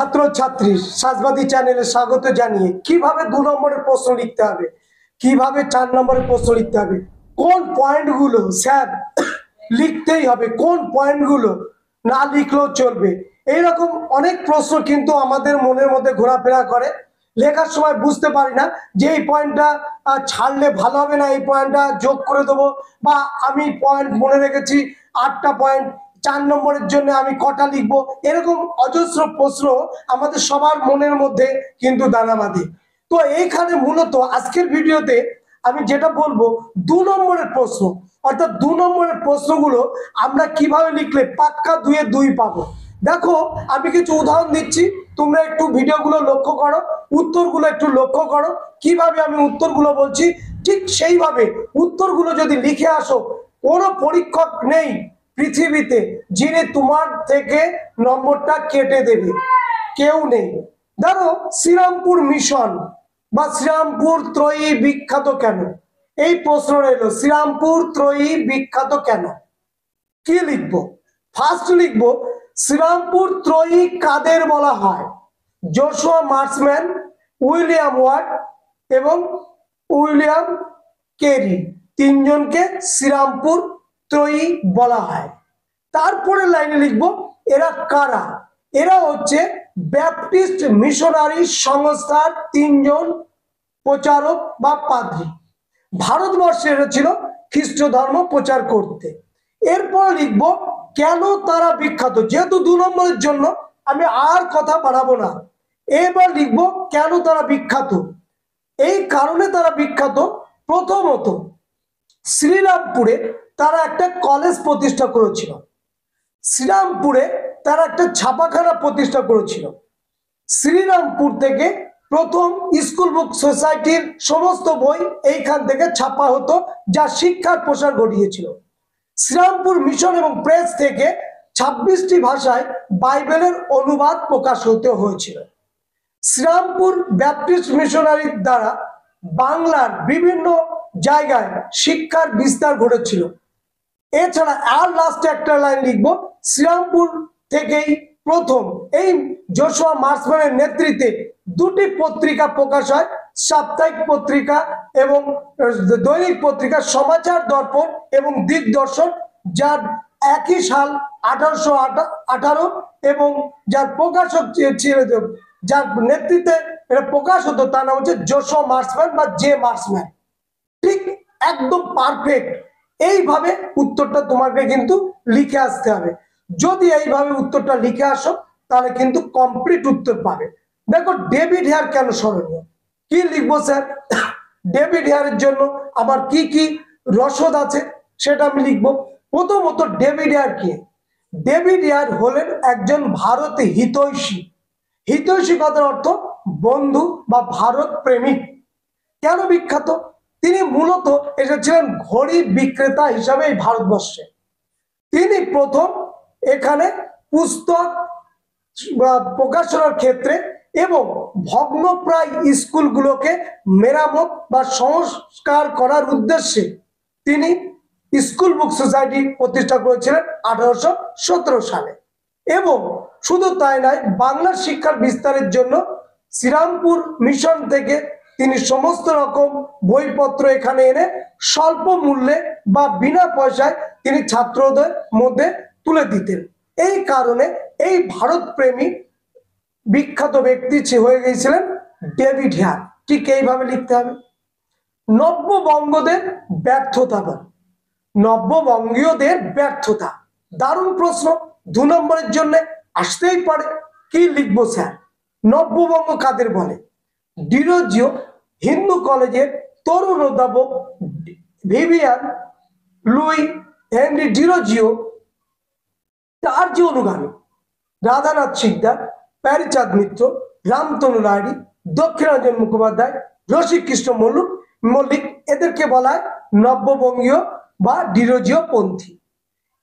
ছাত্র ছাত্রী সাজবাদী চ্যানেলে স্বাগত জানিয়ে কিভাবে 2 নম্বরের প্রশ্ন লিখতে হবে, কিভাবে 4 নম্বরের প্রশ্ন লিখতে হবে, কোন পয়েন্টগুলো স্যার লিখতেই হবে, কোন পয়েন্টগুলো না লিখলেও চলবে, এইরকম অনেক প্রশ্ন কিন্তু আমাদের মনের মধ্যে ঘোরাফেরা করে। লেখার সময় বুঝতে পারি না যে এই পয়েন্টটা ছাড়লে ভালো হবে না, এই পয়েন্টটা যোগ করে দেবো, বা আমি পয়েন্ট মনে রেখেছি 8টা পয়েন্ট, 4 নম্বরের জন্য আমি কটা লিখবো, এরকম অজস্র প্রশ্ন আমাদের সবার মনের মধ্যে কিন্তু দানা বাঁধে। তো এইখানে মূলত আজকের ভিডিওতে আমি যেটা বলবো 2 নম্বরের প্রশ্ন, অর্থাৎ 2 নম্বরের প্রশ্নগুলো আমরা কিভাবে লিখলে পাক্কা 2-এ 2 পাবো। দেখো আমি কিছু উদাহরণ দিচ্ছি, তোমরা একটু ভিডিওগুলো লক্ষ্য করো, উত্তরগুলো একটু লক্ষ্য করো, কিভাবে আমি উত্তরগুলো বলছি ঠিক সেইভাবে উত্তরগুলো যদি লিখে আসো, কোনো পরীক্ষক নেই পৃথিবীতে যিনি তোমার থেকে নম্বরটা কেটে দেবে, কেউ নেই। ধরো শ্রীরামপুর মিশন বা শ্রীরামপুর ত্রয়ী বিখ্যাত কেন, এই প্রশ্ন রইল, শ্রীরামপুর ত্রয়ী বিখ্যাত কেন, কি লিখবো? ফার্স্ট লিখবো শ্রীরামপুর ত্রয়ী কাদের বলা হয়? জোশুয়া মার্সম্যান, উইলিয়াম ওয়ার্ড এবং উইলিয়াম কেরি, তিনজনকে শ্রীরামপুর ত্রয়ী বলা হয়। তারপরে লাইনে লিখবো এরা কারা? এরা হচ্ছে ব্যাপটিস্ট মিশনারি সংস্থার 3 জন প্রচারক বা পাদ্রী, ভারতবর্ষে এসেছিল খ্রিস্ট ধর্ম প্রচার করতে। এরপর লিখবো কেন তারা বিখ্যাত, যেহেতু 2 নম্বরের জন্য আমি আর কথা বাড়াবো না। এবার লিখবো কেন তারা বিখ্যাত। এই কারণে তারা বিখ্যাত, প্রথমত শ্রীরামপুরে তারা একটা কলেজ প্রতিষ্ঠা করেছিল, শ্রীরামপুরে তারা একটা ছাপাখানা প্রতিষ্ঠা করেছিল, শ্রীরামপুর থেকে প্রথম স্কুল বুক সোসাইটির সমস্ত বই এইখান থেকে ছাপা হতো, যা শিক্ষার প্রসার ঘটিয়েছিল। শ্রীরামপুর মিশন এবং প্রেস থেকে 26টি ভাষায় বাইবেলের অনুবাদ প্রকাশ হতে হয়েছিল। শ্রীরামপুর ব্যাপটিস্ট মিশনারির দ্বারা বাংলার বিভিন্ন জায়গায় শিক্ষার বিস্তার ঘটেছিল। এছাড়া আর লাস্টে একটা লাইন লিখবো, শ্রীরামপুর থেকেই প্রথম এই জোশুয়া মার্সম্যানের নেতৃত্বে 2টি পত্রিকা প্রকাশ হয়, সাপ্তাহিক পত্রিকা এবং দৈনিক পত্রিকা, সমাচার দর্পণ এবং দিগদর্শন, যার একই সাল 1818 এবং যার প্রকাশক ছিল, যার নেতৃত্বে এটা প্রকাশ হতো, তার নাম হচ্ছে জোশুয়া মার্সম্যান বা জে মার্সম্যান। ঠিক একদম পারফেক্ট। এইভাবে উত্তরটা তোমাকে কিন্তু লিখে আসতে হবে। যদি এইভাবে উত্তরটা লিখে আসো তাহলে কিন্তু কমপ্লিট উত্তর পাবে। দেখো ডেভিড হেয়ার কেন স্মরণীয়, কি লিখবো স্যার? ডেভিড হেয়ারের জন্য আবার কি কি রসদ আছে সেটা আমি লিখবো। প্রথমত ডেভিড হেয়ার কে? ডেভিড হেয়ার হলেন একজন ভারত হিতৈষী। হিতৈষী কথার অর্থ বন্ধু বা ভারত প্রেমিক। কেন বিখ্যাত? তিনি মূলত এসেছিলেন ঘড়ি বিক্রেতা হিসাবে এই ভারতবর্ষে। তিনি প্রথম এখানে পুস্তক প্রকাশনার ক্ষেত্রে এবং ভগ্নপ্রায় স্কুলগুলোকে মেরামত বা সংস্কার করার উদ্দেশ্যে তিনি স্কুল বুক সোসাইটি প্রতিষ্ঠা করেছিলেন 1817 সালে। এবং শুধু তাই নয়, বাংলার শিক্ষার বিস্তারের জন্য শ্রীরামপুর মিশন থেকে তিনি সমস্ত রকম বইপত্র এখানে এনে স্বল্প মূল্যে বা বিনা পয়সায় তিনি ছাত্রদের মধ্যে তুলে দিতেন। এই কারণে এই ভারত প্রেমী বিখ্যাত ব্যক্তি হয়ে গিয়েছিলেন ডেভিড হেয়ার। ঠিক এইভাবে লিখতে হবে। নব্যবঙ্গদের ব্যর্থতা বল, নব্যবঙ্গীয়দের ব্যর্থতা, দারুণ প্রশ্ন, 2 নম্বরের জন্য আসতেই পারে। কি লিখবো স্যার? নব্যবঙ্গ কাদের বলে? ডিরোজিও হিন্দু কলেজের তরুণ অধ্যাপক ভিভিয়ান লুই হেনরি ডিরোজিও, তার যে অনুগামী রাধানাথ সিকদার, প্যারিচাঁদ মিত্র, রামতনু রায়ডি, দক্ষিণাঞ্জন মুখোপাধ্যায়, রসিকৃষ্ণ মল্লিক, এদেরকে বলা হয় নব্যবঙ্গীয় বা ডিরোজিও পন্থী।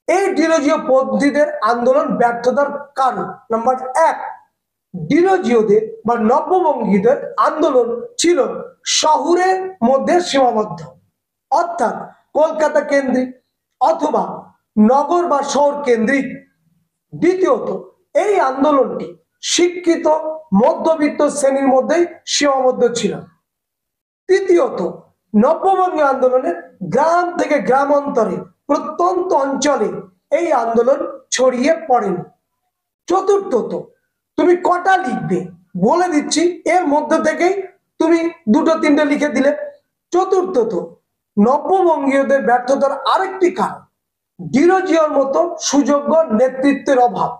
এই ডিরোজিও পন্থীদের আন্দোলন ব্যর্থতার কারণ নাম্বার 1, ডিরোজিওদের বা নব্যবঙ্গীদের আন্দোলন ছিল শহরের মধ্যে সীমাবদ্ধ, অর্থাৎ কলকাতা কেন্দ্রিক অথবা নগর বা শহর কেন্দ্রিক। দ্বিতীয়ত, এই আন্দোলনটি শিক্ষিত মধ্যবিত্ত শ্রেণীর মধ্যেই সীমাবদ্ধ ছিল। তৃতীয়ত, নব্যবঙ্গীয় আন্দোলনে গ্রাম থেকে গ্রামান্তরে প্রত্যন্ত অঞ্চলে এই আন্দোলন ছড়িয়ে পড়েনি। চতুর্থত, তুমি কটা লিখবে বলে দিচ্ছি, এর মধ্যে থেকেই তুমি দুটো তিনটে লিখে দিলে। চতুর্থত, নব্যবঙ্গীয়দের ব্যর্থতার আরেকটি কারণ ডিরোজিওর মতো সুযোগ্য নেতৃত্বের অভাব।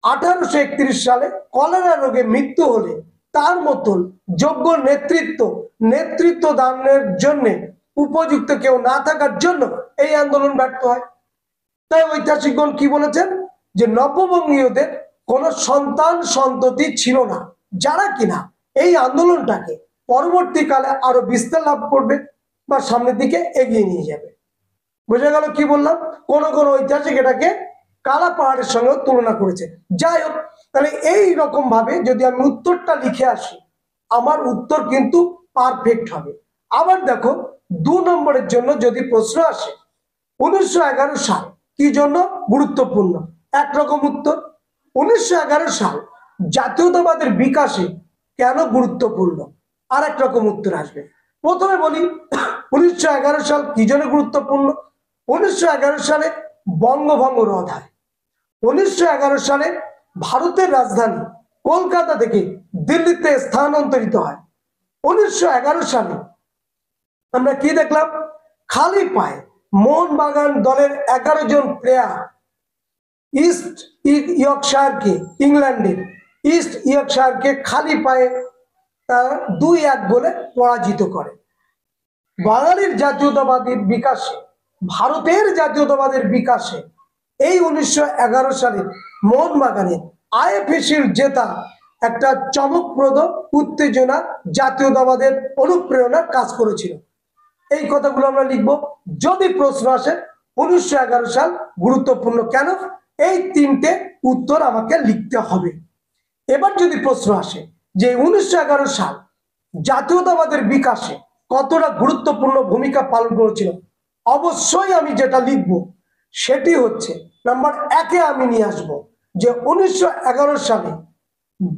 1831 সালে কলেরা রোগে মৃত্যু হলে তার মতন যোগ্য নেতৃত্ব দানের জন্য উপযুক্ত কেউ না থাকার জন্য এই আন্দোলন ব্যর্থ হয়। তাই ঐতিহাসিকগণ কি বলেছেন, যে নব্যবঙ্গীয়দের কোন সন্তান সন্ততি ছিল না, যারা কিনা এই আন্দোলনটাকে পরবর্তীকালে আরো বিস্তার লাভ করবে বা সামনের দিকে এগিয়ে নিয়ে যাবে। বোঝা গেল কি বললাম? কোন কোন ঐতিহাসিক এটাকে কালা পাহাড়ের সঙ্গে তুলনা করেছে। যাই হোক, তাহলে এই রকম ভাবে যদি আমি উত্তরটা লিখে আসি, আমার উত্তর কিন্তু পারফেক্ট হবে। আবার দেখো, 2 নম্বরের জন্য যদি প্রশ্ন আসে 1911 সাল কি জন্য গুরুত্বপূর্ণ, একরকম উত্তর। 1911 সাল জাতীয়তাবাদের বিকাশে কেন গুরুত্বপূর্ণ, আর এক রকম উত্তর আসবে। প্রথমে বলি 1911 সাল কি জন্য গুরুত্বপূর্ণ। 1911 সালে বঙ্গভঙ্গ রদ হয়। 1911 সালে ভারতের রাজধানী কলকাতা থেকে দিল্লিতে স্থানান্তরিত হয়। 1911 সালে আমরা কি দেখলাম, খালি পায়ে মোহনবাগান দলের 11 জন প্লেয়ার ইস্ট ইয়র্কশায়ারকে, ইংল্যান্ডের ইস্ট ইয়র্কশায়ারকে খালি পায়ে 2-1 গোলে পরাজিত করে। বাঙালির জাতীয়তাবাদের বিকাশে, ভারতের জাতীয়তাবাদের বিকাশে এই 1911 সালে মোহনবাগানের আইএফএ জেতা একটা চমকপ্রদ উত্তেজনা, জাতীয়তাবাদের অনুপ্রেরণার কাজ করেছিল। এই কথাগুলো আমরা লিখবো। যদি প্রশ্ন আসে 1911 সাল গুরুত্বপূর্ণ কেন, এই 3টে উত্তর আমাকে লিখতে হবে। এবার যদি প্রশ্ন আসে যে 1911 সাল জাতীয়তাবাদের বিকাশে কতটা গুরুত্বপূর্ণ ভূমিকা পালন করেছিল, অবশ্যই আমি যেটা লিখব সেটি হচ্ছে নাম্বার 1-এ আমি নিয়ে আসবো যে 1911 সালে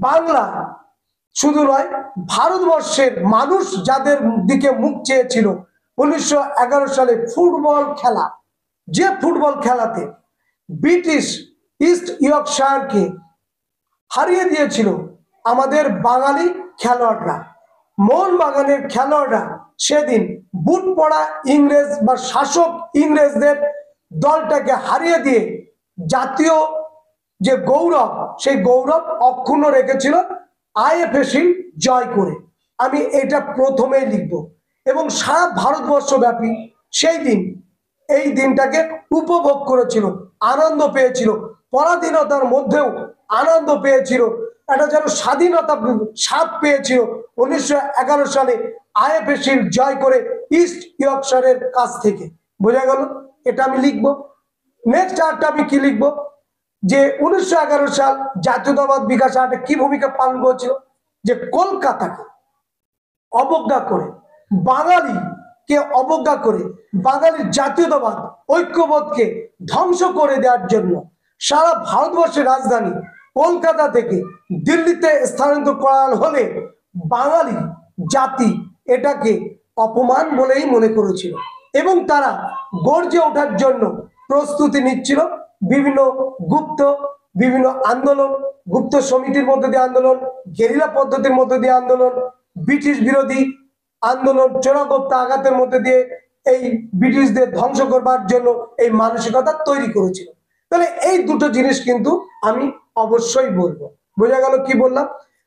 বাংলা শুধু নয়, ভারতবর্ষের মানুষ যাদের দিকে মুখ চেয়েছিল 1911 সালে ফুটবল খেলা, যে ফুটবল খেলাতে ব্রিটিশ ইস্ট ইয়র্কশায়ারকে হারিয়ে দিয়েছিল আমাদের বাঙালি খেলোয়াড়রা। মোহনবাগানের খেলোয়াড়রা সেদিন বুট পড়া ইংরেজ বা শাসক ইংরেজদের দলটাকে হারিয়ে দিয়ে জাতীয় যে গৌরব, সেই গৌরব অক্ষুণ্ণ রেখেছিল আইএফএ জয় করে। আমি এটা প্রথমেই লিখব। এবং সারা ভারতবর্ষ ব্যাপী সেই দিন এই দিনটাকে উপভোগ করেছিল, আনন্দ পেয়েছিল, পরাধীনতার মধ্যেও আনন্দ পেয়েছিল, এটা যেন স্বাধীনতা স্বাদ পেয়েছিল 1911 সালে আইএফএ জয় করে ইস্ট ইয়র্কশায়ারের কাছ থেকে। বোঝা গেল? এটা আমি লিখবো। নেক্সট আরটা আমি কি লিখবো, যে 1911 সাল জাতীয়তাবাদ বিকাশ আর্টে কি ভূমিকা পালন করেছিল, যে কলকাতাকে অবজ্ঞা করে, বাঙালিকে অবজ্ঞা করে, বাঙালির জাতীয়তাবাদ ঐক্যবোধকে ধ্বংস করে দেওয়ার জন্য সারা ভারতবর্ষের রাজধানী কলকাতা থেকে দিল্লিতে স্থানান্তর করা হলে বাঙালি জাতি এটাকে অপমান বলেই মনে করেছিল এবং তারা গর্জে ওঠার জন্য প্রস্তুতি নিচ্ছিল। বিভিন্ন আন্দোলন, গুপ্ত সমিতির মধ্যে দিয়ে আন্দোলন, গেরিলা পদ্ধতির মধ্যে দিয়ে আন্দোলন, ব্রিটিশ বিরোধী আন্দোলন, চোরাগোপ্তা আঘাতের মধ্যে দিয়ে এই ব্রিটিশদের ধ্বংস করবার জন্য এই মানসিকতা তৈরি করেছিল। তাহলে এই দুটো জিনিস কিন্তু আমি অবশ্যই বলবো। বোঝা গেল কি বললাম?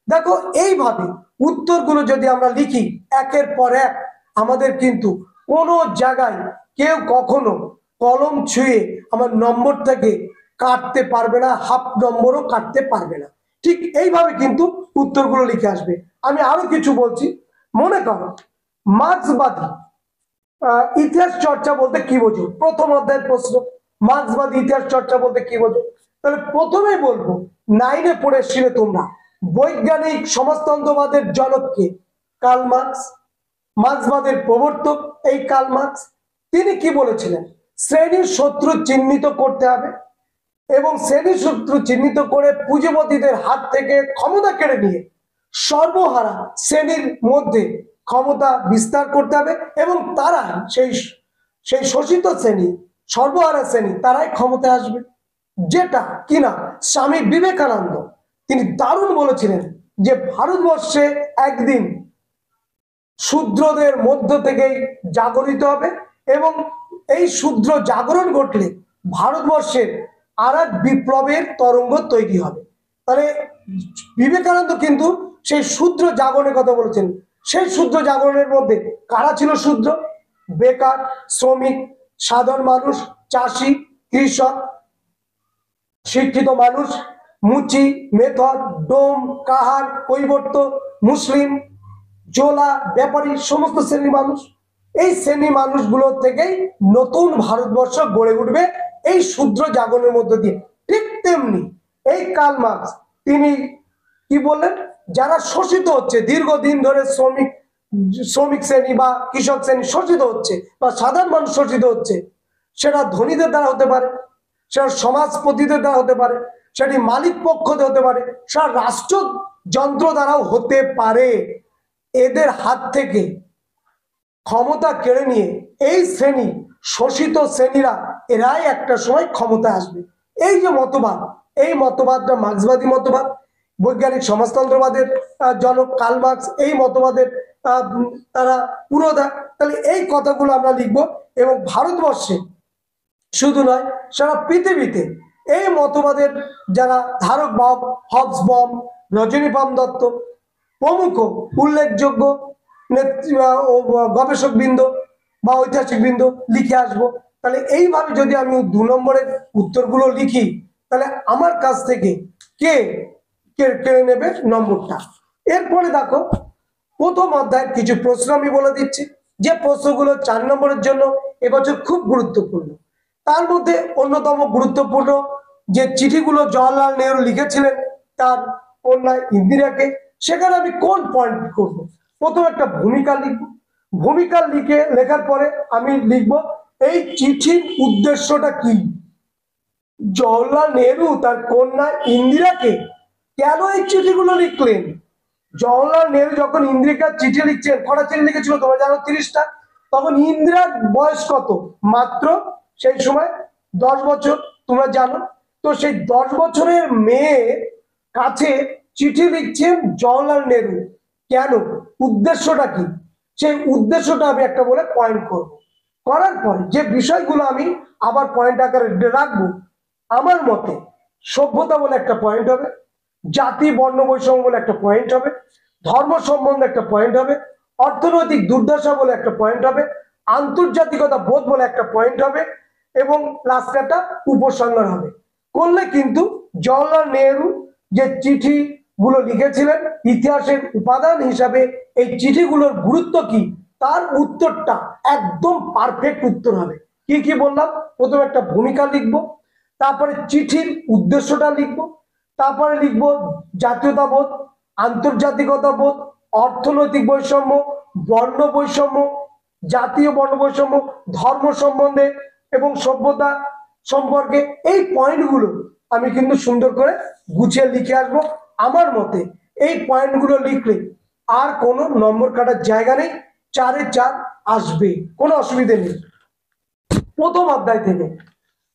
দেখো, এইভাবে উত্তরগুলো যদি আমরা লিখি একের পর এক, আমাদের কিন্তু কোনো জায়গায় কেউ কখনো কলম ছুঁয়ে আমার নম্বর থেকে কাটতে পারবে না, হাফ নম্বরও কাটতে পারবে না। ঠিক এইভাবে কিন্তু উত্তরগুলো লিখে আসবে। আমি আরো কিছু বলছি। মনে করো মার্ক্সবাদী ইতিহাস চর্চা বলতে কি বোঝো? প্রথম অধ্যায়ের প্রশ্ন, মার্ক্সবাদী ইতিহাস চর্চা বলতে কি বোঝো? তাহলে প্রথমেই বলবো, 9-এ পড়ে এসেছিলে তোমরা, বৈজ্ঞানিক সমাজতন্ত্রবাদের জনককে? Karl Marx. মার্ক্সবাদের প্রবর্তক এই কার্ল মার্ক্স। তিনি কি বলেছিলেন? শ্রেণীর শত্রু চিহ্নিত করতে হবে, এবং শ্রেণী সূত্র চিহ্নিত করে পুঁজিপতিদের হাত থেকে ক্ষমতা কেড়ে নিয়ে সর্বহারা শ্রেণীর মধ্যে ক্ষমতা বিস্তার করতে হবে এবং তারা সেই সেই শোষিত শ্রেণী, সর্বহারা শ্রেণী তারাই ক্ষমতায় আসবে। যেটা কিনা স্বামী বিবেকানন্দ তিনি দারুণ বলেছিলেন যে ভারতবর্ষে একদিন শূদ্রদের মধ্য থেকেই জাগরিত হবে এবং এই শূদ্র জাগরণ ঘটলে ভারতবর্ষের আর এক বিপ্লবের তরঙ্গ তৈরি হবে। তাহলে বিবেকানন্দ কিন্তু সেই শূদ্র জাগরণের কথা বলেছেন। সেই শূদ্র জাগরণের মধ্যে কারা ছিল শূদ্র? বেকার, শ্রমিক, সাধারণ মানুষ, চাষি, কৃষক, শিক্ষিত মানুষ, মুচি, মেথর, ডোম, কাহার, কৈবর্ত, মুসলিম, জোলা, ব্যাপারী, সমস্ত শ্রেণী মানুষ। এই শ্রেণী মানুষগুলো থেকেই নতুন ভারতবর্ষ গড়ে উঠবে এই শূদ্র জাগরণের মধ্য দিয়ে। ঠিক তেমনি এই কার্ল মার্কস তিনি কি বললেন, যারা শোষিত হচ্ছে দীর্ঘদিন ধরে, শ্রমিক শ্রেণী বা কৃষক শ্রেণী শোষিত হচ্ছে বা সাধারণ মানুষ শোষিত হচ্ছে, সেটা ধনীদের দ্বারা হতে পারে, সেটা সমাজপতিদের দ্বারা হতে পারে, সেটি মালিক পক্ষতে হতে পারে, সেটা রাষ্ট্রযন্ত্র দ্বারাও হতে পারে। এদের হাত থেকে ক্ষমতা কেড়ে নিয়ে এই শ্রেণী, শোষিত শ্রেণীরা এরাই একটা সময় ক্ষমতায় আসবে। এই যে মতবাদ, এই মতবাদটা মার্ক্সবাদী মতবাদ, বৈজ্ঞানিক সমাজতন্ত্রবাদের জনক কার্ল মার্কস এই মতবাদের তারা পুরোধা। তাহলে এই কথাগুলো আমরা লিখবো এবং ভারতবর্ষে শুধু নয় সারা পৃথিবীতে এই মতবাদের যারা ধারক বাহক, হবসবম, রজনীপাম দত্ত প্রমুখ উল্লেখযোগ্য গবেষক বৃন্দ বা ঐতিহাসিক বৃন্দ লিখে আসবো। তাহলে এইভাবে যদি আমি 2 নম্বরের উত্তরগুলো লিখি তাহলে আমার কাছ থেকে কে কেড়ে নেবে নম্বরটা। এরপরে দেখো প্রথম অধ্যায়ের কিছু প্রশ্ন আমি বলে দিচ্ছি, যে প্রশ্নগুলো 4 নম্বরের জন্য এবছর খুব গুরুত্বপূর্ণ। তার মধ্যে অন্যতম গুরুত্বপূর্ণ যে চিঠিগুলো জওয়াহরলাল নেহরু লিখেছিলেন তার কন্যা ইন্দিরাকে, সেখানে আমি কোন পয়েন্ট করব? প্রথম একটা ভূমিকা লিখব। ভূমিকা লেখার পরে আমি লিখব এই চিঠির উদ্দেশ্যটা কি। জওয়াহরলাল নেহরু তার কন্যা ইন্দিরাকে কেন এই চিঠিগুলো লিখলেন? জওয়াহরলাল নেহরু যখন ইন্দিরাকে চিঠি লিখছেন, কটা চিঠি লিখেছিল তোমরা জানো? 30টা। তখন ইন্দিরার বয়স কত? মাত্র সেই সময় 10 বছর, তোমরা জানো। তো সেই 10 বছরের মেয়ের কাছে চিঠি লিখছেন জওয়াহরলাল নেহরু, কেন? উদ্দেশ্যটা কি? সেই উদ্দেশ্যটা আমি একটা বলে পয়েন্ট করব। করার পরে যে বিষয়গুলো আমি আবার পয়েন্ট আকারে রাখবো, আমার মতে সভ্যতা বলে একটা পয়েন্ট হবে, জাতি বর্ণ বৈষম্য বলে একটা পয়েন্ট হবে, ধর্ম সম্বন্ধে একটা পয়েন্ট হবে, অর্থনৈতিক দুর্দশা বলে একটা পয়েন্ট হবে, আন্তর্জাতিকতা বোধ বলে একটা পয়েন্ট হবে এবং লাস্টে একটা উপসংহার হবে। করলে কিন্তু জওয়াহরলাল নেহরু যে চিঠিগুলো লিখেছিলেন ইতিহাসের উপাদান হিসাবে এই চিঠিগুলোর গুরুত্ব কি তার উত্তরটা একদম পারফেক্ট উত্তর হবে। কি কি বললাম? প্রথমে একটা ভূমিকা লিখবো, তারপরে চিঠির উদ্দেশ্যটা লিখবো, তারপরে লিখবো জাতীয়তাবোধ, আন্তর্জাতিকতা বোধ, অর্থনৈতিক বৈষম্য, বর্ণ বৈষম্য, জাতীয় বর্ণ বৈষম্য, ধর্ম সম্বন্ধে এবং সভ্যতা সম্পর্কে। এই পয়েন্টগুলো আমি কিন্তু সুন্দর করে গুছিয়ে লিখে আসবো। আমার মতে এই পয়েন্টগুলো লিখলে আর কোনো নম্বর কাটার জায়গা নেই, 4-এ 4 আসবে, কোনো অসুবিধা নেই। প্রথম অধ্যায় থেকে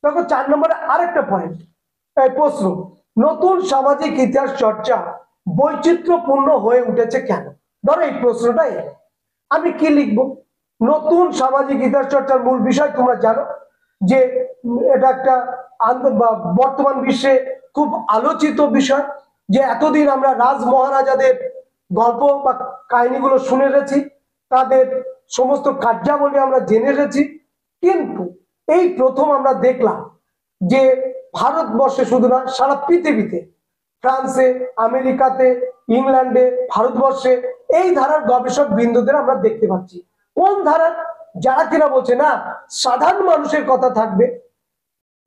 দেখো 4 নম্বরে আরেকটা পয়েন্ট, এই প্রশ্ন, নতুন সামাজিক ইতিহাস চর্চা বৈচিত্র্যপূর্ণ হয়ে উঠেছে কেন? ধরো এই প্রশ্নটাই আমি কি লিখবো? নতুন সামাজিক ইতিহাস চর্চার মূল বিষয় তোমরা জানো যে এটা একটা বর্তমান বিশ্বে খুব আলোচিত বিষয়, যে এতদিন আমরা রাজ মহারাজাদের গল্প বা কাহিনীগুলো শুনে এসেছি, তাদের সমস্ত কার্যাবলী আমরা জেনে এসেছি, কিন্তু এই প্রথম আমরা দেখলাম যে ভারতবর্ষে শুধু না সারা পৃথিবীতে, ফ্রান্সে, আমেরিকাতে, ইংল্যান্ডে, ভারতবর্ষে এই ধারার গবেষক বৃন্দদের আমরা দেখতে পাচ্ছি। কোন ধারার? যারা কিনা বলছে না সাধারণ মানুষের কথা থাকবে,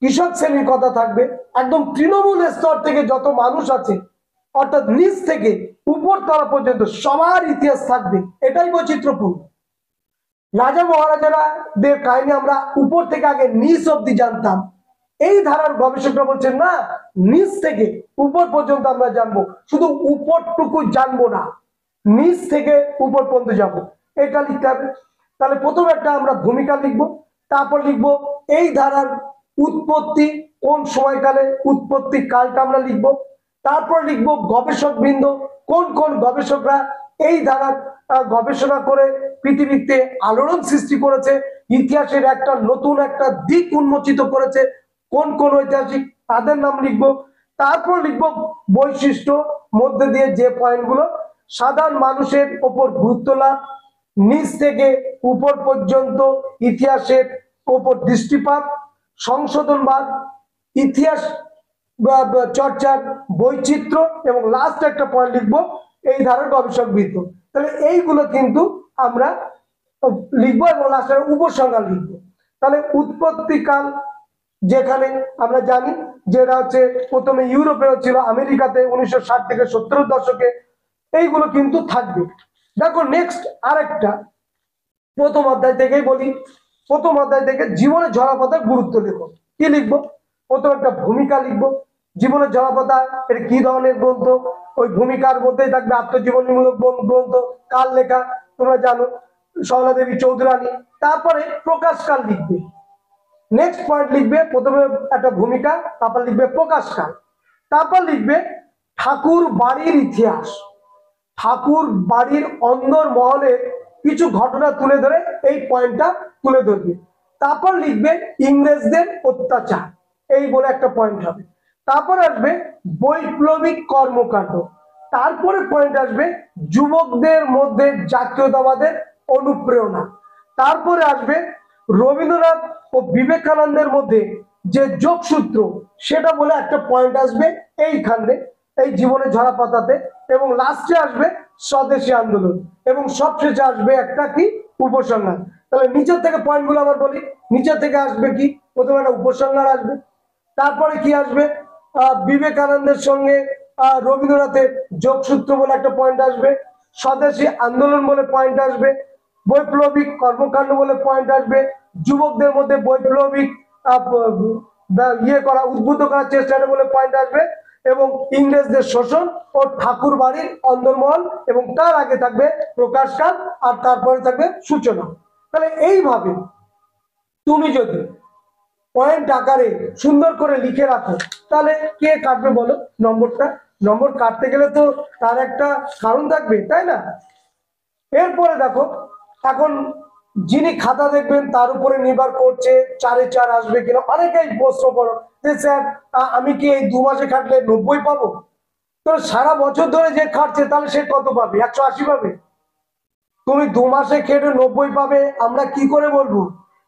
কৃষক শ্রেণীর কথা থাকবে, একদম তৃণমূল স্তর থেকে যত মানুষ আছে অর্থাৎ নিচ থেকে উপর তলা পর্যন্ত সবার ইতিহাস থাকবে, এটাই বৈচিত্র্যপূর্ণ। রাজা মহারাজাদের কাহিনী আমরা উপর থেকে আগে নিচ অব্দি জানতাম, এই ধারার গবেষকরা বলছেন না, নিচ থেকে উপর পর্যন্ত আমরা জানবো, শুধু উপরটুকু জানবো না, নিচ থেকে উপর পর্যন্ত যাব, এটা লিখতে হবে। তাহলে প্রথমে একটা আমরা ভূমিকা লিখবো, তারপর লিখবো এই ধারার উৎপত্তি, কোন সময়কালে উৎপত্তি কালটা আমরা লিখবো, তারপর লিখবো গবেষক বৃন্দ, কোন কোন গবেষকরা এই ধারার গবেষণা করে পৃথিবীতে আলোড়ন সৃষ্টি করেছে, ইতিহাসের একটা নতুন একটা দিক উন্মোচিত করেছে, কোন কোন ঐতিহাসিক তাদের নাম লিখবো। তারপর লিখবো বৈশিষ্ট্য, মধ্যে দিয়ে যে পয়েন্টগুলো সাধারণ মানুষের ওপর গুরুত্ব লাভ, নিচ থেকে উপর পর্যন্ত ইতিহাসের ওপর দৃষ্টিপাত, সংশোধনবাদ, ইতিহাস চর্চার বৈচিত্র্য, এবং লাস্ট একটা পয়েন্ট লিখবো এই ধারার গবেষক বৃত্ত। তাহলে এইগুলো কিন্তু আমরা লিখবো এবং লাস্টে উপসংহার লিখবো। তাহলে উৎপত্তিকাল যেখানে আমরা জানি যেটা হচ্ছে প্রথমে ইউরোপে ছিল, আমেরিকাতে 1960 থেকে 70 দশকে, এইগুলো কিন্তু থাকবে। দেখো নেক্সট আরেকটা প্রথম অধ্যায় থেকেই বলি, প্রথম অধ্যায় থেকে জীবনের ঝরাপাতার গুরুত্ব লিখো। কি লিখবো? প্রথম একটা ভূমিকা লিখবো, জীবনের ঝরাপাতা এর কি ধরনের গ্রন্থ, ওই ভূমিকার মধ্যেই থাকবে আত্মজীবনীমূলক গ্রন্থ, কাল লেখা তোমরা জানো, সরলা দেবী চৌধুরানী। তারপরে প্রকাশকাল লিখবে, নেক্সট পয়েন্ট লিখবে, প্রথমে একটা ভূমিকা, তারপর লিখবে প্রকাশকাল, তারপর লিখবে ঠাকুর বাড়ির ইতিহাস, ঠাকুর বাড়ির অন্দর মহলে কিছু ঘটনা তুলে ধরে এই পয়েন্টটা তুলে ধরবে। তারপর লিখবে ইংরেজদের অত্যাচার, এই বলে একটা পয়েন্ট হবে। তারপর আসবে বৈপ্লবিক কর্মকাণ্ড, তারপরে পয়েন্ট আসবে যুবকদের মধ্যে জাতীয়তাবাদের অনুপ্রেরণা, তারপরে আসবে রবীন্দ্রনাথ ও বিবেকানন্দের মধ্যে যে যোগসূত্র, সেটা বলে একটা পয়েন্ট আসবে এইখানে, এই জীবনের ঝরাপাতাতে, এবং লাস্টে আসবে স্বদেশী আন্দোলন, এবং সবশেষে আসবে একটা কি উপসংহার। তাহলে নিচের থেকে পয়েন্টগুলো আবার বলি, নিচের থেকে আসবে কি, প্রথমে একটা উপসংহার আসবে, তারপরে কি আসবে বিবেকানন্দের সঙ্গে রবীন্দ্রনাথের যোগসূত্র বলে একটা পয়েন্ট আসবে, স্বদেশী আন্দোলন বলে পয়েন্ট আসবে, বৈপ্লবিক কর্মকাণ্ড বলে পয়েন্ট আসবে, যুবকদের মধ্যে বৈপ্লবিক ইয়ে করা, উদ্বুদ্ধ করার চেষ্টা বলে পয়েন্ট আসবে, এবং ইংরেজদের শোষণ ও ঠাকুর বাড়ির অন্দরমহল, এবং তার আগে থাকবে প্রকাশকাল, আর তারপরে থাকবে সূচনা। তাহলে এইভাবে তুমি যদি পয়েন্ট আকারে সুন্দর করে লিখে রাখো, তাহলে কে কাটবে বলো নম্বরটা? নম্বর কাটতে গেলে তো তার একটা কারণ থাকবে, তাই না? এরপরে দেখো, এখন যিনি খাতা দেখবেন তার উপরে নির্ভর করছে 4-এ 4 আসবে কিনা। অনেকেই প্রশ্ন করো যে স্যার আমি কি এই 2 মাসে খাটলে 90 পাবো? তো সারা বছর ধরে যে খাটছে তাহলে সে কত পাবে? 180 পাবে? তুমি 2 মাসে খেটে 90 পাবে আমরা কি করে বলবো?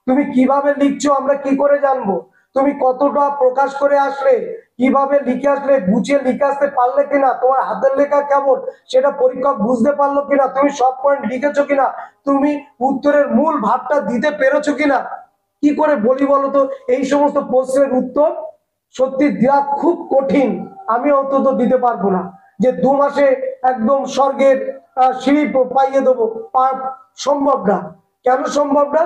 তুমি কিভাবে লিখছো আমরা কি করে জানবো? তুমি কতটা প্রকাশ করে আসলে, কিভাবে লিখে আসলে, গুছিয়ে লিখে আসতে পারলে কিনা, তোমার হাতের লেখা কেমন সেটা পরীক্ষক বুঝতে পারলো কিনা, তুমি সব পয়েন্ট লিখেছো কিনা, তুমি উত্তরের মূল ভাবটা দিতে পেরেছো কিনা, কি করে বলি বলো তো? এই সমস্ত প্রশ্নের উত্তর সত্যি দেওয়া খুব কঠিন, আমি অন্তত দিতে পারবো না যে 2 মাসে একদম স্বর্গের সিঁড়ি পাইয়ে দেবো, সম্ভব না। কেন সম্ভব না?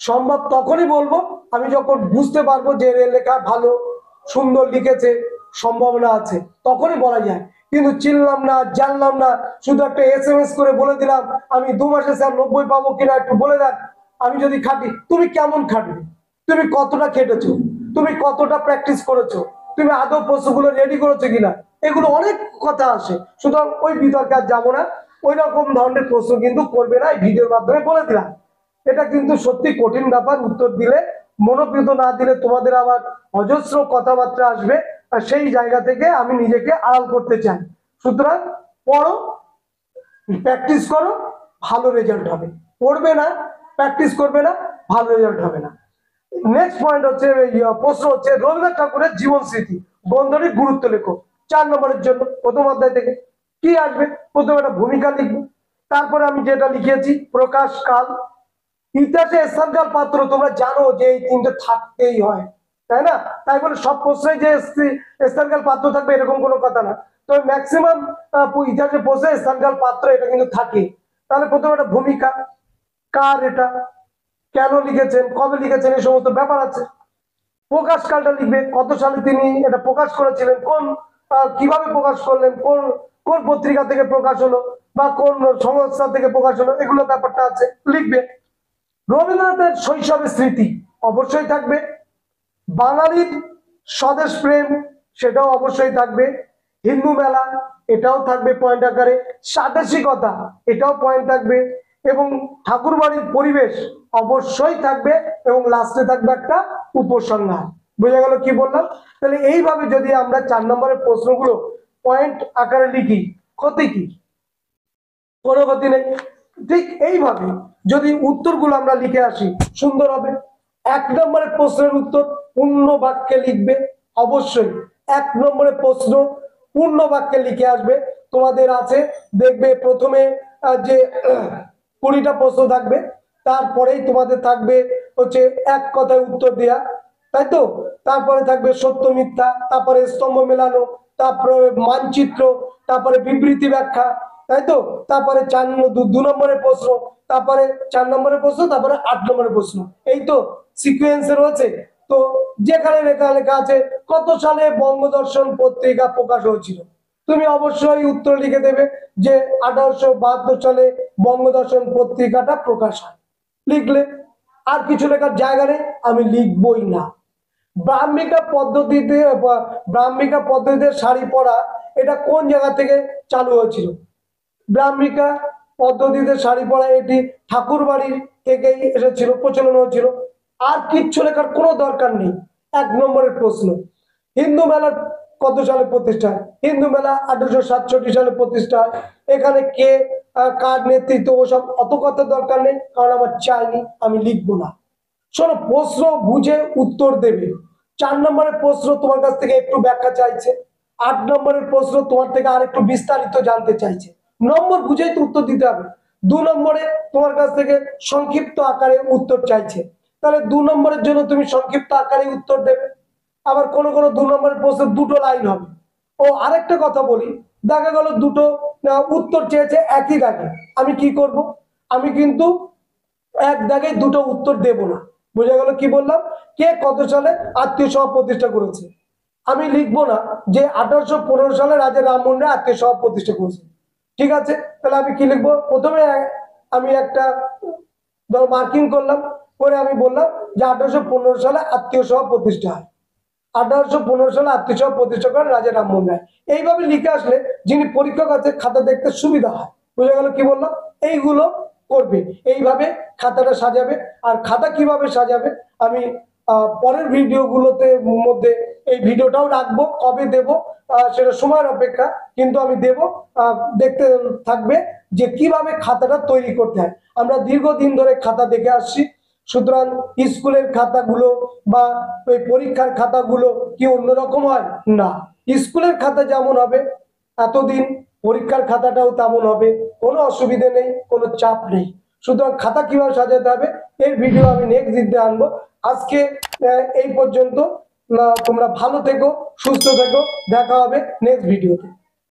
সম্ভব তখনই বলবো আমি যখন বুঝতে পারবো যে এর লেখা ভালো সুন্দর লিখেছে, সম্ভাবনা আছে, তখনই বলা যায়। কিন্তু চিনলাম না, জানলাম না, শুধু একটা SMS করে বলে দিলাম আমি 2 মাসে স্যার 90 পাবো কিনা একটু বলে দেন, আমি যদি খাটি, তুমি কেমন খাটবে? তুমি কতটা খেটেছো? তুমি কতটা প্র্যাকটিস করেছো? তুমি আদৌ প্রশ্নগুলো রেডি করেছো কিনা? এগুলো অনেক কথা আসে, সুতরাং ওই বিতর্কে আর যাবো না। ওই রকম ধরনের প্রশ্ন কিন্তু করবে না, এই ভিডিওর মাধ্যমে বলে দিলাম। এটা কিন্তু সত্যি কঠিন ব্যাপার, উত্তর দিলে মনোপ্রীত না দিলে তোমাদের আবার অজস্র কথাবার্তা আসবে, আর সেই জায়গা থেকে আমি নিজেকে আড়াল করতে চাই। সুতরাং পড়ো, প্র্যাকটিস করো, ভালো রেজাল্ট হবে। পড়বে না, প্র্যাকটিস করবে না, ভালো রেজাল্ট হবে না। নেক্সট পয়েন্ট হচ্ছে, প্রশ্ন হচ্ছে রবীন্দ্রনাথ ঠাকুরের জীবন স্মৃতি বন্ধনীর গুরুত্ব লেখো। 4 নম্বরের জন্য প্রথম অধ্যায় থেকে কি আসবে? প্রথমে একটা ভূমিকা লিখবো, তারপরে আমি যেটা লিখেছি প্রকাশ কাল, ইতিহাসে স্থানকাল পাত্র, তোমরা জানো যে এই 3টে থাকতেই হয়, তাই না? তাই বলে সব প্রশ্নে যে স্থানকাল পাত্র থাকবে এরকম কোনো কথা না, তো ম্যাক্সিমাম ইতিহাসে প্রশ্নে স্থানকাল পাত্র এটা কিন্তু থাকে। তাহলে প্রথমে একটা ভূমিকা, কার এটা, কেন লিখেছেন, কবে লিখেছেন, এই সমস্ত ব্যাপার আছে। প্রকাশকালটা লিখবে, কত সালে তিনি এটা প্রকাশ করেছিলেন, কোন কিভাবে প্রকাশ করলেন, কোন কোন পত্রিকা থেকে প্রকাশ হলো বা কোন সংস্থা থেকে প্রকাশ হলো, এগুলো ব্যাপারটা আছে লিখবে। রবীন্দ্রনাথের শৈশবের স্মৃতি অবশ্যই থাকবে, বাঙালির স্বদেশ প্রেম সেটাও অবশ্যই থাকবে, হিন্দু মেলা এটাও থাকবে পয়েন্ট আকারে, স্বাদেশিকতা এটাও পয়েন্ট থাকবে, এবং ঠাকুরবাড়ির পরিবেশ অবশ্যই থাকবে, এবং লাস্টে থাকবে একটা উপসংহার। বোঝা গেল কি বললাম? তাহলে এইভাবে যদি আমরা 4 নম্বরের প্রশ্নগুলো পয়েন্ট আকারে লিখি, ক্ষতি কি? কোনো ক্ষতি নেই। ঠিক এইভাবে যদি উত্তরগুলো আমরা লিখে আসি সুন্দর হবে। 1 নম্বরের প্রশ্নের উত্তর পূর্ণ বাক্যে লিখবে অবশ্যই। 1 নম্বরের প্রশ্ন পূর্ণ বাক্যে লিখে আসবে। তোমাদের আছে দেখবে প্রথমে যে 20টা প্রশ্ন থাকবে, তারপরেই তোমাদের থাকবে হচ্ছে এক কথায় উত্তর দেয়া, তাই তো? তারপরে থাকবে সত্য মিথ্যা, তারপরে স্তম্ভ মেলানো, তারপরে মানচিত্র, তারপরে বিবৃতি ব্যাখ্যা, তাই তো? তারপরে 2 নম্বরের প্রশ্ন, তারপরে 4 নম্বরের প্রশ্ন, তারপরে 8 নম্বরের প্রশ্ন। এই তো সিকোয়েন্সে রয়েছে। তো যেখানে লেখা আছে কত সালে বঙ্গদর্শন পত্রিকা প্রকাশ হয়েছিল, তুমি অবশ্যই উত্তর লিখে দেবে যে 1872 সালে বঙ্গদর্শন পত্রিকাটা প্রকাশ হয়, লিখলে। আর কিছু লেখার জায়গা নেই, আমি লিখবই না। ব্রাহ্মিকা পদ্ধতিতে শাড়ি পরা এটা কোন জায়গা থেকে চালু হয়েছিল? ব্রাহ্মিকা পদ্ধতিতে শাড়ি পরা এটি ঠাকুরবাড়ির থেকেই এসেছিল, প্রচলন হয়েছিল। আর কিচ্ছু লেখার কোনো দরকার নেই। 1 নম্বরের প্রশ্ন। হিন্দু মেলার কত সালে প্রতিষ্ঠা? হিন্দু মেলা 1867 সালে প্রতিষ্ঠা হয়। এখানে কে কার নেতৃত্ব ওসব অত কথা দরকার নেই, কারণ আমার চাইনি, আমি লিখবো না। শোনো, প্রশ্ন বুঝে উত্তর দেবে। 4 নম্বরের প্রশ্ন তোমার কাছ থেকে একটু ব্যাখ্যা চাইছে, 8 নম্বরের প্রশ্ন তোমার থেকে আর একটু বিস্তারিত জানতে চাইছে। নম্বর বুঝেই তো উত্তর দিতে হবে। 2 নম্বরে তোমার কাছ থেকে সংক্ষিপ্ত আকারে উত্তর চাইছে, তাহলে 2 নম্বরের জন্য তুমি সংক্ষিপ্ত আকারে উত্তর দেবে। আবার কোন 2 নম্বরের প্রশ্ন 2টো লাইন হবে। ও আরেকটা কথা বলি, দেখা গেল 2টো উত্তর চেয়েছে একই দাগে, আমি কি করব? আমি কিন্তু এক দাগে 2টো উত্তর দেব না। বোঝা গেল কি বললাম? কে কত সালে আত্মীয় সভা প্রতিষ্ঠা করেছে, আমি লিখবো না যে 1815 সালে রাজা রামমোহন রায় আত্মীয় সভা প্রতিষ্ঠা করেছে। ঠিক আছে, তাহলে আমি কি লিখবো? প্রথমে আমি একটা মার্কিং করলাম, করে আমি বললাম যে 1815 সালে আত্মীয় সভা প্রতিষ্ঠা হয়। 1815 সালে আত্মীয় সভা প্রতিষ্ঠা করেন রাজা রামমোহন রায়। এইভাবে লিখে আসলে যিনি পরীক্ষক আছে খাতা দেখতে সুবিধা হয়। বোঝা গেল কি বললাম? এইগুলো করবে, এইভাবে খাতাটা সাজাবে। আর খাতা কিভাবে সাজাবে আমি পরের ভিডিওগুলোতে মধ্যে এই ভিডিওটাও রাখবো, কবে দেব সেটা সময়ের অপেক্ষা, কিন্তু আমি দেব, দেখতে থাকবে যে কিভাবে খাতাটা তৈরি করতে হয়। আমরা দীর্ঘদিন ধরে খাতা দেখে আসছি, সুতরাং স্কুলের খাতাগুলো বা ওই পরীক্ষার খাতাগুলো কি অন্যরকম হয়? না, স্কুলের খাতা যেমন হবে এতদিন পরীক্ষার খাতাটাও তেমন হবে, কোনো অসুবিধে নেই, কোনো চাপ নেই। সুতরাং খাতা কিভাবে সাজাতে হবে এর ভিডিও আমি নেক্সট দিতে আনবো। আজকে এই পর্যন্ত। তোমরা ভালো থেকো, সুস্থ থেকো, দেখা হবে নেক্সট ভিডিওতে।